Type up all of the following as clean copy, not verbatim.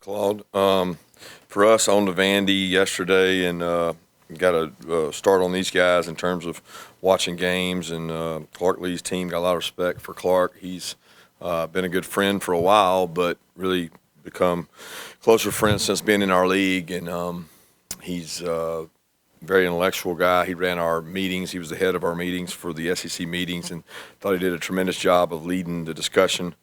Claude. For us on the Vandy yesterday, and got a start on these guys in terms of watching games. And Clark Lee's team got a lot of respect for Clark. He's been a good friend for a while, but really become closer friends since being in our league. And he's a very intellectual guy. He ran our meetings. He was the head of our meetings for the SEC meetings, and thought he did a tremendous job of leading the discussion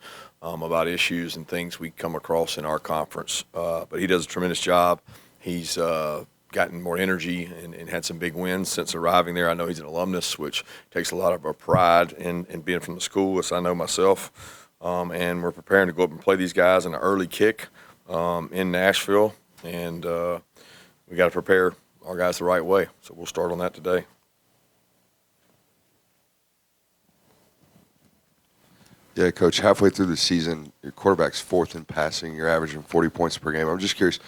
about issues and things we come across in our conference. But he does a tremendous job. He's gotten more energy and had some big wins since arriving there. I know he's an alumnus, which takes a lot of pride in being from the school, as I know myself. And we're preparing to go up and play these guys in an early kick in Nashville. And we got to prepare our guys the right way. So we'll start on that today. Yeah, Coach, halfway through the season, your quarterback's fourth in passing. You're averaging 40 points per game. I'm just curious,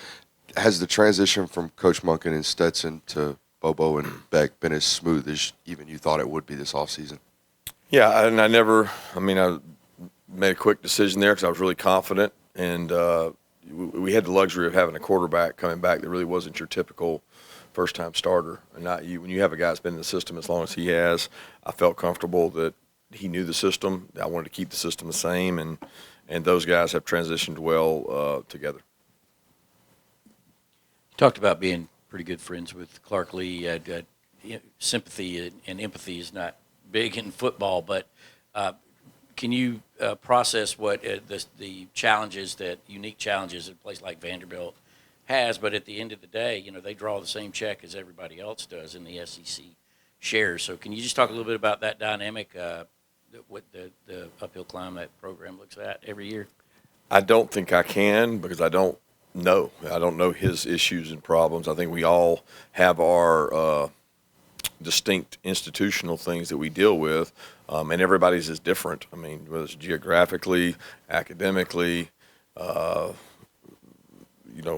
has the transition from Coach Monken and Stetson to Bobo and Beck been as smooth as even you thought it would be this offseason? Yeah, and I made a quick decision there because I was really confident. And we had the luxury of having a quarterback coming back that really wasn't your typical first-time starter. And not you. When you have a guy that's been in the system as long as he has, I felt comfortable that he knew the system. I wanted to keep the system the same, and those guys have transitioned well together. You talked about being pretty good friends with Clark Lee. Sympathy and empathy is not big in football, but can you process what the challenges, that unique challenges a place like Vanderbilt has? But at the end of the day, they draw the same check as everybody else does in the SEC shares. So can you just talk a little bit about that dynamic? What the uphill climb that program looks at every year? I don't think I can, because I don't know. I don't know his issues and problems. I think we all have our distinct institutional things that we deal with, and everybody's is different. I mean, whether it's geographically, academically,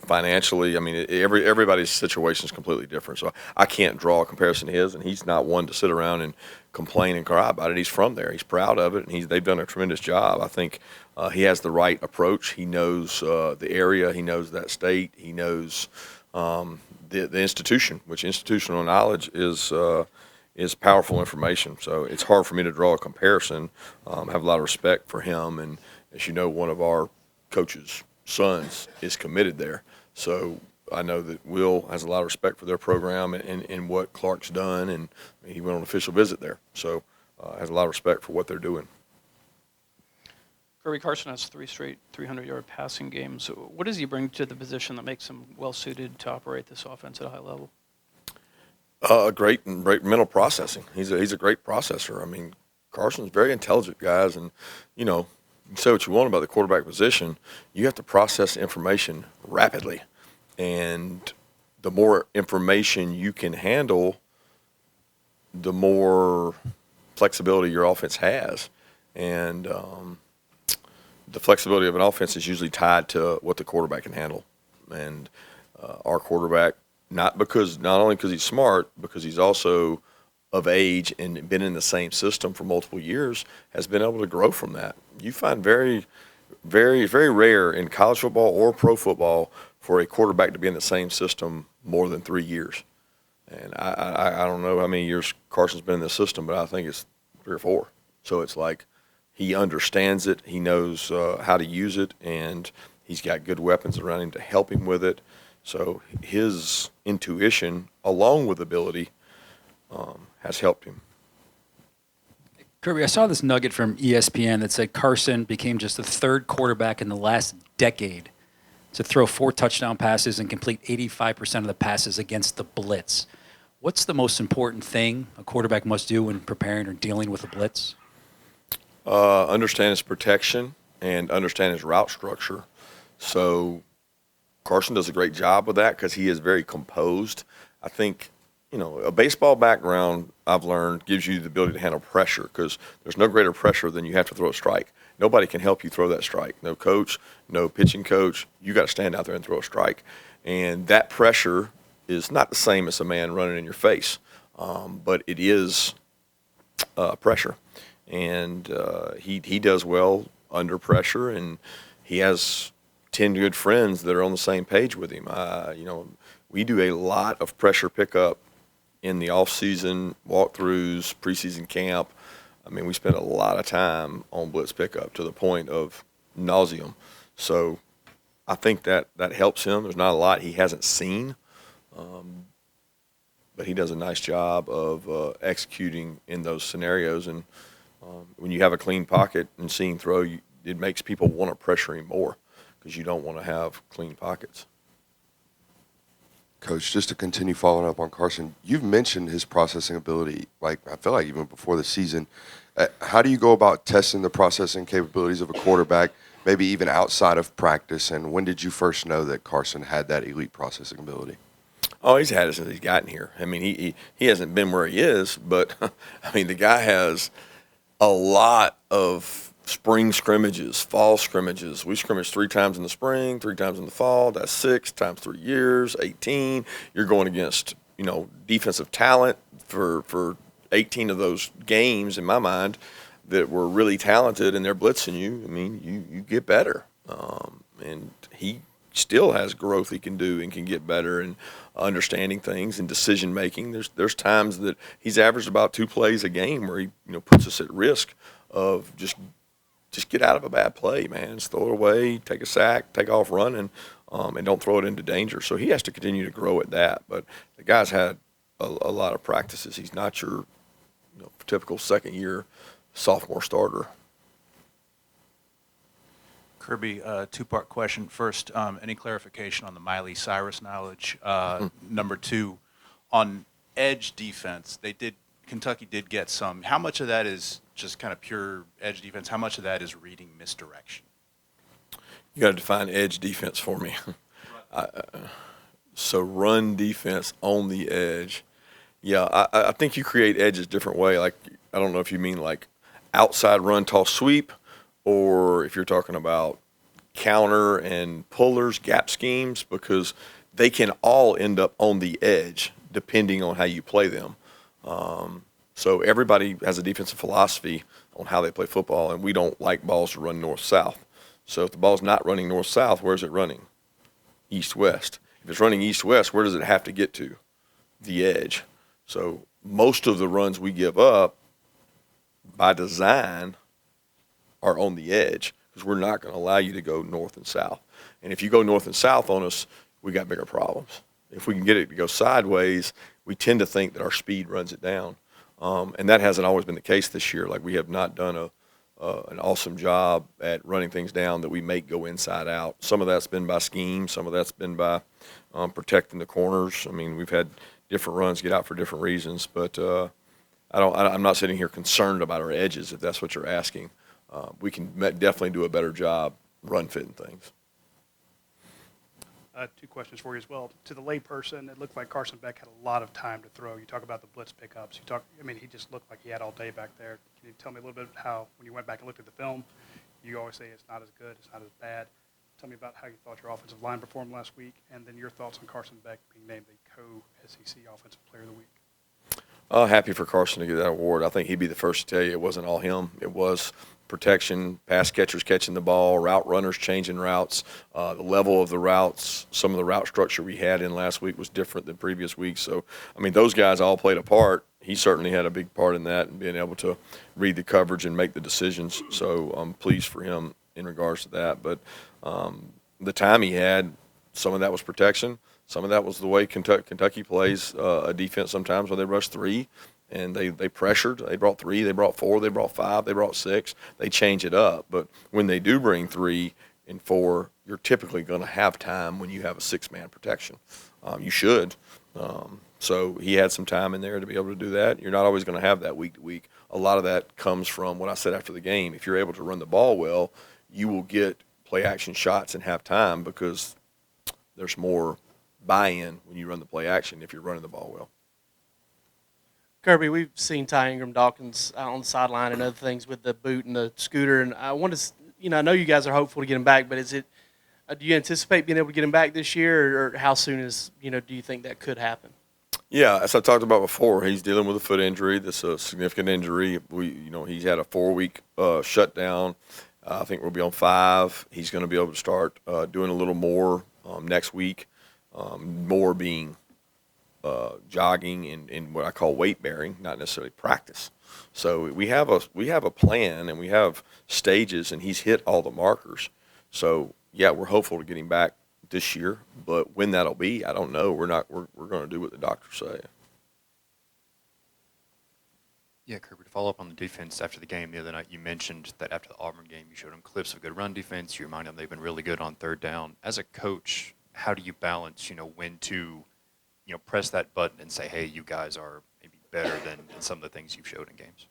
financially. I mean, everybody's situation is completely different. So I can't draw a comparison to his, and he's not one to sit around and complain and cry about it. He's from there. He's proud of it, and they've done a tremendous job. I think he has the right approach. He knows the area. He knows that state. He knows the institution, which institutional knowledge is powerful information. So it's hard for me to draw a comparison. I have a lot of respect for him, and as you know, one of our coaches' sons is committed there. So I know that Will has a lot of respect for their program and what Clark's done, and he went on an official visit there. So has a lot of respect for what they're doing. Kirby, Carson has 3 straight 300-yard passing games. What does he bring to the position that makes him well-suited to operate this offense at a high level? Great mental processing. He's a great processor. I mean, Carson's very intelligent guys, and you can say what you want about the quarterback position. You have to process information rapidly, and the more information you can handle, the more flexibility your offense has. And the flexibility of an offense is usually tied to what the quarterback can handle. And our quarterback, not only because he's smart, because he's also of age and been in the same system for multiple years, has been able to grow from that. You find very, very, very rare in college football or pro football for a quarterback to be in the same system more than 3 years. And I don't know how many years Carson's been in the system, but I think it's 3 or 4. So it's like he understands it, he knows how to use it, and he's got good weapons around him to help him with it. So his intuition, along with ability, has helped him. Kirby, I saw this nugget from ESPN that said Carson became just the 3rd quarterback in the last decade to throw 4 touchdown passes and complete 85% of the passes against the blitz. What's the most important thing a quarterback must do when preparing or dealing with a blitz? Understand his protection and understand his route structure. So Carson does a great job with that because he is very composed. I think a baseball background, I've learned, gives you the ability to handle pressure, because there's no greater pressure than you have to throw a strike. Nobody can help you throw that strike. No coach, no pitching coach. You got to stand out there and throw a strike. And that pressure is not the same as a man running in your face, but it is pressure. And he does well under pressure, and he has 10 good friends that are on the same page with him. We do a lot of pressure pickup in the off-season walkthroughs, preseason camp. I mean, we spend a lot of time on blitz pickup to the point of nauseum. So I think that helps him. There's not a lot he hasn't seen, but he does a nice job of executing in those scenarios. And when you have a clean pocket and seeing throw, it makes people want to pressure him more because you don't want to have clean pockets. Coach, just to continue following up on Carson, you've mentioned his processing ability, like I feel like even before the season. How do you go about testing the processing capabilities of a quarterback, maybe even outside of practice? And when did you first know that Carson had that elite processing ability? Oh, he's had it since he's gotten here. I mean, he hasn't been where he is, but, I mean, the guy has a lot of spring scrimmages, fall scrimmages. We scrimmage 3 times in the spring, 3 times in the fall. That's 6 times 3 years, 18. You're going against, defensive talent for 18 of those games, in my mind, that were really talented, and they're blitzing you. I mean, you get better. And he still has growth he can do and can get better and understanding things and decision making. There's times that he's averaged about 2 plays a game where he puts us at risk of just get out of a bad play, man. Just throw it away, take a sack, take off running, and don't throw it into danger. So he has to continue to grow at that. But the guy's had a lot of practices. He's not your typical second-year sophomore starter. Kirby, 2-part question. First, any clarification on the Miley Cyrus knowledge? Number 2, on edge defense, Kentucky did get some. How much of that is just kind of pure edge defense? How much of that is reading misdirection? You got to define edge defense for me. So run defense on the edge. Yeah, I think you create edges different way. Like, I don't know if you mean like outside run, toss, sweep, or if you're talking about counter and pullers, gap schemes, because they can all end up on the edge depending on how you play them. So everybody has a defensive philosophy on how they play football, and we don't like balls to run north-south. So if the ball's not running north-south, where's it running? East-west. If it's running east-west, where does it have to get to? The edge. So most of the runs we give up by design are on the edge because we're not going to allow you to go north and south. And if you go north and south on us, we got bigger problems. If we can get it to go sideways, we tend to think that our speed runs it down. And that hasn't always been the case this year. Like, we have not done an awesome job at running things down that we make go inside out. Some of that's been by scheme. Some of that's been by protecting the corners. I mean, we've had different runs get out for different reasons. But I'm not sitting here concerned about our edges, if that's what you're asking. We can definitely do a better job run fitting things. 2 questions for you as well. To the layperson, it looked like Carson Beck had a lot of time to throw. You talk about the blitz pickups. He just looked like he had all day back there. Can you tell me a little bit how, when you went back and looked at the film, you always say it's not as good, it's not as bad. Tell me about how you thought your offensive line performed last week, and then your thoughts on Carson Beck being named the co-SEC Offensive Player of the Week. Happy for Carson to get that award. I think he'd be the first to tell you it wasn't all him. It was protection, pass catchers catching the ball, route runners changing routes, the level of the routes. Some of the route structure we had in last week was different than previous weeks. So, I mean, those guys all played a part. He certainly had a big part in that and being able to read the coverage and make the decisions. So I'm pleased for him in regards to that. But the time he had, some of that was protection. Some of that was the way Kentucky plays a defense sometimes where they rush 3. And they pressured. They brought 3, they brought 4, they brought 5, they brought 6. They change it up. But when they do bring 3 and 4, you're typically going to have time when you have a 6-man protection. You should. So he had some time in there to be able to do that. You're not always going to have that week to week. A lot of that comes from what I said after the game. If you're able to run the ball well, you will get play-action shots and have time because there's more buy-in when you run the play-action if you're running the ball well. Kirby, we've seen Ty Ingram-Dawkins on the sideline and other things with the boot and the scooter, and I want to, I know you guys are hopeful to get him back, but do you anticipate being able to get him back this year, or how soon do you think that could happen? Yeah, as I talked about before, he's dealing with a foot injury. That's a significant injury. He's had a 4-week shutdown. I think we'll be on 5. He's going to be able to start doing a little more next week, more being jogging and what I call weight bearing, not necessarily practice. So we have a plan and we have stages, and he's hit all the markers. So yeah, we're hopeful to get him back this year, but when that'll be, I don't know. We're going to do what the doctors say. Yeah, Kirby, to follow up on the defense after the game the other night, you mentioned that after the Auburn game, you showed them clips of good run defense. You reminded them they've been really good on third down. As a coach, how do you balance, when to, press that button and say, hey, you guys are maybe better than some of the things you've showed in games?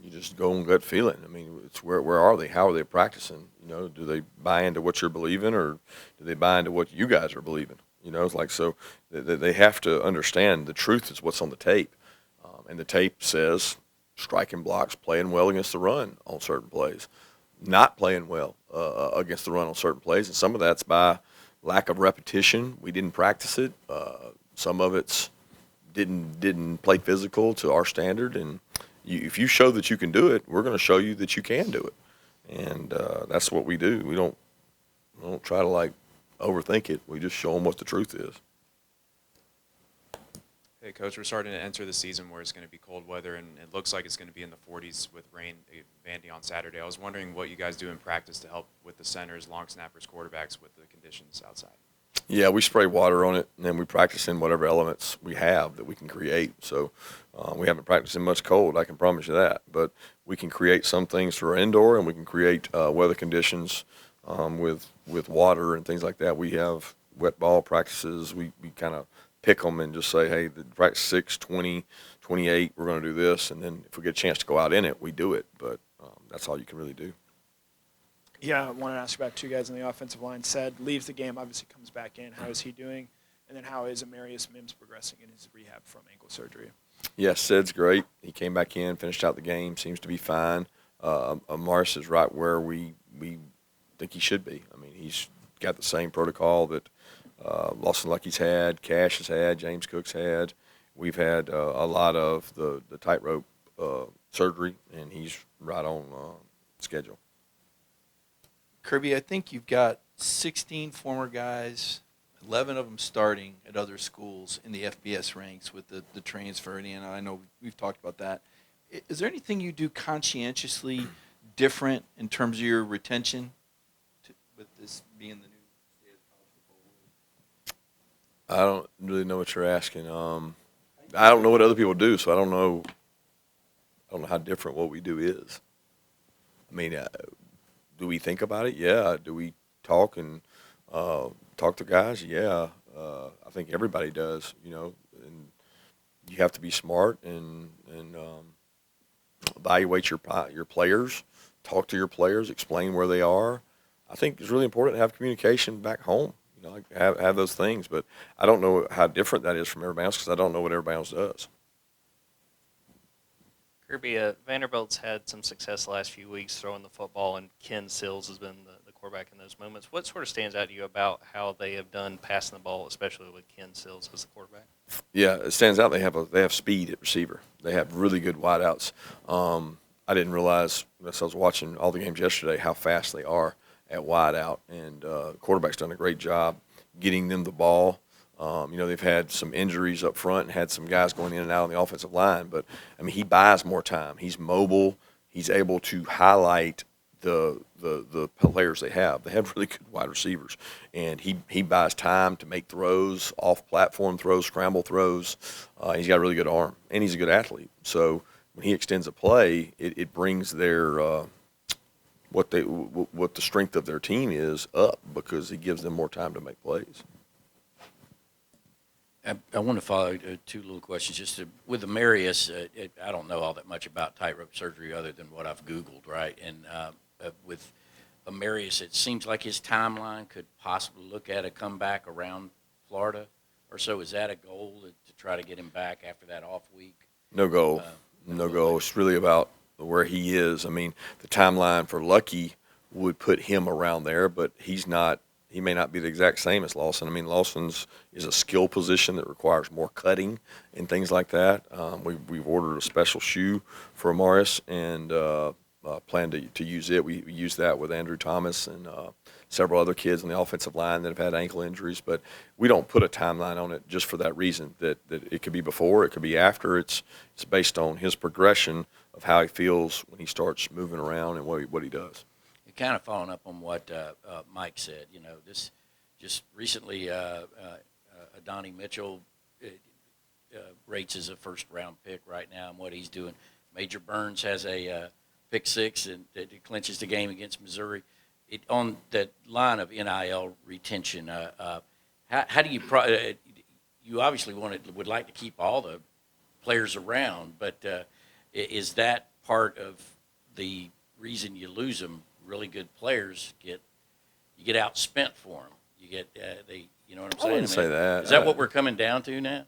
You just go on gut feeling. I mean, it's where are they? How are they practicing? Do they buy into what you're believing, or do they buy into what you guys are believing? It's like, so they have to understand the truth is what's on the tape. And the tape says striking blocks, playing well against the run on certain plays, not playing well against the run on certain plays. And some of that's by lack of repetition. We didn't practice it. Some of it's didn't play physical to our standard. And if you show that you can do it, we're going to show you that you can do it. And that's what we do. We don't try to overthink it. We just show them what the truth is. Hey, Coach, we're starting to enter the season where it's going to be cold weather, and it looks like it's going to be in the 40s with rain, Vandy on Saturday. I was wondering what you guys do in practice to help with the centers, long snappers, quarterbacks with the conditions outside. Yeah, we spray water on it, and then we practice in whatever elements we have that we can create. So we haven't practiced in much cold, I can promise you that. But we can create some things for indoor, and we can create weather conditions with water and things like that. We have wet ball practices. We kind of pick them and just say, hey, the practice 6, 20, 28, we're going to do this. And then if we get a chance to go out in it, we do it. But that's all you can really do. Yeah, I want to ask about 2 guys on the offensive line. Said leaves the game, obviously comes back in. How is he doing? And then how is Amarius Mims progressing in his rehab from ankle surgery? Yeah, Sid's great. He came back in, finished out the game, seems to be fine. Amarius is right where we think he should be. I mean, he's got the same protocol that Lawson Lucky's had, Cash has had, James Cook's had. We've had a lot of the tightrope surgery, and he's right on schedule. Kirby, I think you've got 16 former guys, 11 of them starting at other schools in the FBS ranks with the transfer. And I know we've talked about that. Is there anything you do conscientiously different in terms of your retention with this being the new state of college football? I don't really know what you're asking. I don't know what other people do, so I don't know how different what we do is. I mean, do we think about it? Yeah. Do we talk and talk to guys? Yeah. I think everybody does, and you have to be smart and evaluate your players, talk to your players, explain where they are. I think it's really important to have communication back home, have those things. But I don't know how different that is from everybody else because I don't know what everybody else does. Kirby, Vanderbilt's had some success the last few weeks throwing the football, and Ken Sills has been the quarterback in those moments. What sort of stands out to you about how they have done passing the ball, especially with Ken Sills as the quarterback? Yeah, it stands out. They have speed at receiver. They have really good wideouts. I didn't realize, as I was watching all the games yesterday, how fast they are at wideout, and the quarterback's done a great job getting them the ball. They've had some injuries up front and had some guys going in and out on the offensive line, but I mean, he buys more time. He's mobile. He's able to highlight the players they have. They have really good wide receivers, and he buys time to make throws, off-platform throws, scramble throws. He's got a really good arm, and he's a good athlete. So when he extends a play, it brings their what the strength of their team is up because he gives them more time to make plays. I want to follow 2 little questions. With Amarius, I don't know all that much about tightrope surgery other than what I've Googled, right? And with Amarius, it seems like his timeline could possibly look at a comeback around Florida or so. Is that a goal to try to get him back after that off week? No goal. No goal. It's really about where he is. I mean, the timeline for Lucky would put him around there, but he's not. He may not be the exact same as Lawson. I mean, Lawson's is a skill position that requires more cutting and things like that. We've ordered a special shoe for Amarius, and plan to use it. We used that with Andrew Thomas and several other kids on the offensive line that have had ankle injuries, but we don't put a timeline on it just for that reason, that it could be before, it could be after. It's based on his progression of how he feels when he starts moving around and what he does. Kind of following up on what Mike said, this just recently, Adonai Mitchell rates as a first-round pick right now, and what he's doing. Major Burns has a pick six, and it clinches the game against Missouri. On that line of NIL retention, how do you you obviously would like to keep all the players around, but is that part of the reason you lose them? Really good players you get outspent for them. You get you know what I'm saying? I wouldn't say that. Is that what we're coming down to now?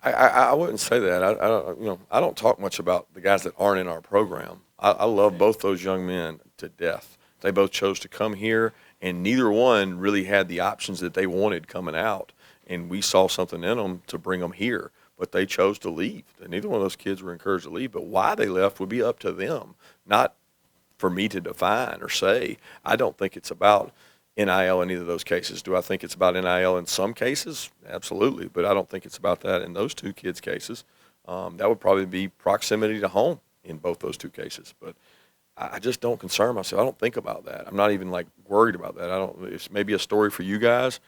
I wouldn't say that. I don't talk much about the guys that aren't in our program. I love both those young men to death. They both chose to come here, and neither one really had the options that they wanted coming out. And we saw something in them to bring them here, but they chose to leave. And neither one of those kids were encouraged to leave. But why they left would be up to them, not for me to define or say. I don't think it's about NIL in either of those cases. Do I think it's about NIL in some cases? Absolutely, but I don't think it's about that in those two kids' cases. That would probably be proximity to home in both those two cases. But I just don't concern myself. I don't think about that. I'm not even worried about that. It's maybe a story for you guys,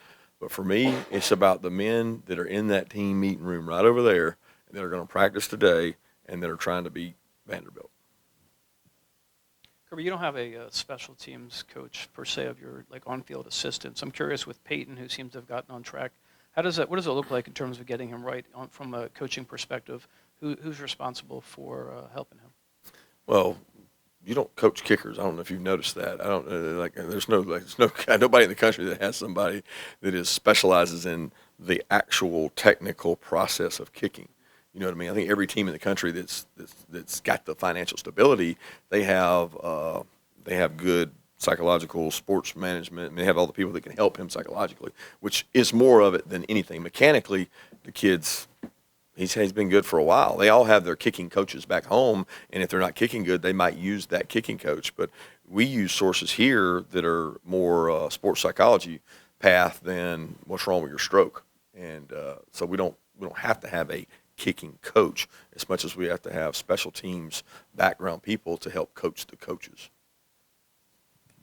but for me, it's about the men that are in that team meeting room right over there that are going to practice today and that are trying to beat Vanderbilt. Kirby, you don't have a special teams coach per se of your on-field assistants. I'm curious with Peyton, who seems to have gotten on track. What does it look like in terms of getting him right from a coaching perspective? Who's responsible for helping him? Well, you don't coach kickers. I don't know if you've noticed that. I don't there's nobody in the country that has somebody that specializes in the actual technical process of kicking. You know what I mean? I think every team in the country that's got the financial stability, they have good psychological sports management, and they have all the people that can help him psychologically, which is more of it than anything. Mechanically, the kids, he's been good for a while. They all have their kicking coaches back home, and if they're not kicking good, they might use that kicking coach. But we use sources here that are more sports psychology path than what's wrong with your stroke, and so we don't have to have a kicking coach as much as we have to have special teams background people to help coach the coaches.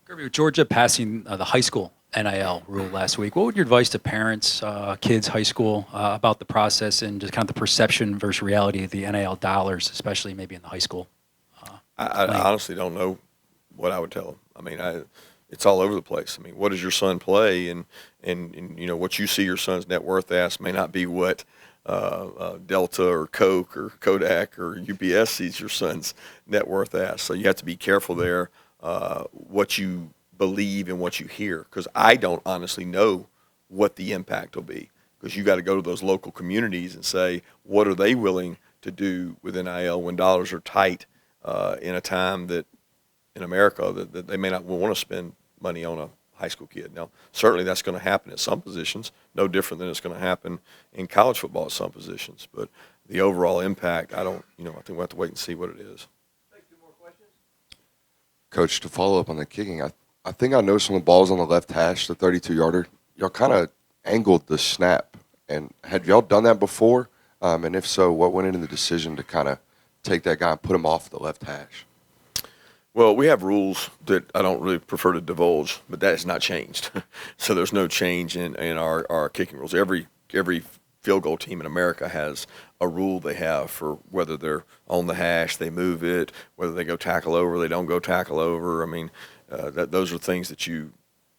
Kirby, with Georgia passing the high school NIL rule last week, what would your advice to parents, kids, high school, about the process and just kind of the perception versus reality of the NIL dollars, especially maybe in the high school? I honestly don't know what I would tell them. I mean, it's all over the place. I mean, what does your son play? And what you see your son's net worth as may not be what Delta or Coke or Kodak or UPS sees your son's net worth as. So you have to be careful there what you believe and what you hear, because I don't honestly know what the impact will be, because you got to go to those local communities and say, what are they willing to do with NIL when dollars are tight in a time that in America that they may not want to spend money on a high school kid. Now, certainly that's going to happen at some positions, no different than it's going to happen in college football at some positions. But the overall impact, I think we'll have to wait and see what it is. Coach, to follow up on the kicking, I think I noticed on the balls on the left hash, the 32-yarder, y'all kind of angled the snap. And had y'all done that before? And if so, what went into the decision to kind of take that guy and put him off the left hash? Well, we have rules that I don't really prefer to divulge, but that has not changed. So there's no change in our kicking rules. Every field goal team in America has a rule they have for whether they're on the hash, they move it, whether they go tackle over, they don't go tackle over. I mean, those are things that you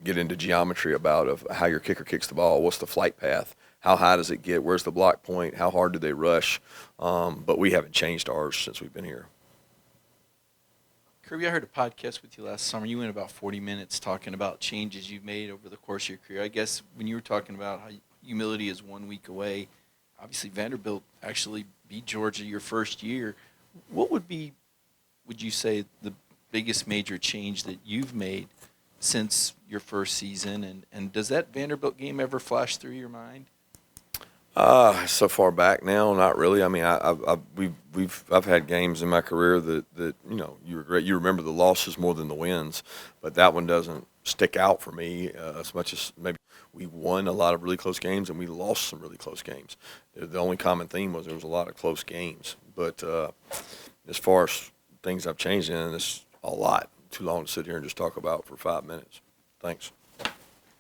get into geometry about, of how your kicker kicks the ball, what's the flight path, how high does it get, where's the block point, how hard do they rush. But we haven't changed ours since we've been here. Kirby, I heard a podcast with you last summer. You went about 40 minutes talking about changes you've made over the course of your career. I guess when you were talking about how humility is 1 week away, obviously Vanderbilt actually beat Georgia your first year. What would you say, the biggest major change that you've made since your first season? And does that Vanderbilt game ever flash through your mind? So far back now, not really. I mean, I've had games in my career that you regret. You remember the losses more than the wins, but that one doesn't stick out for me as much as maybe we won a lot of really close games and we lost some really close games. The only common theme was there was a lot of close games. But as far as things I've changed in, it's a lot. Too long to sit here and just talk about for 5 minutes. Thanks.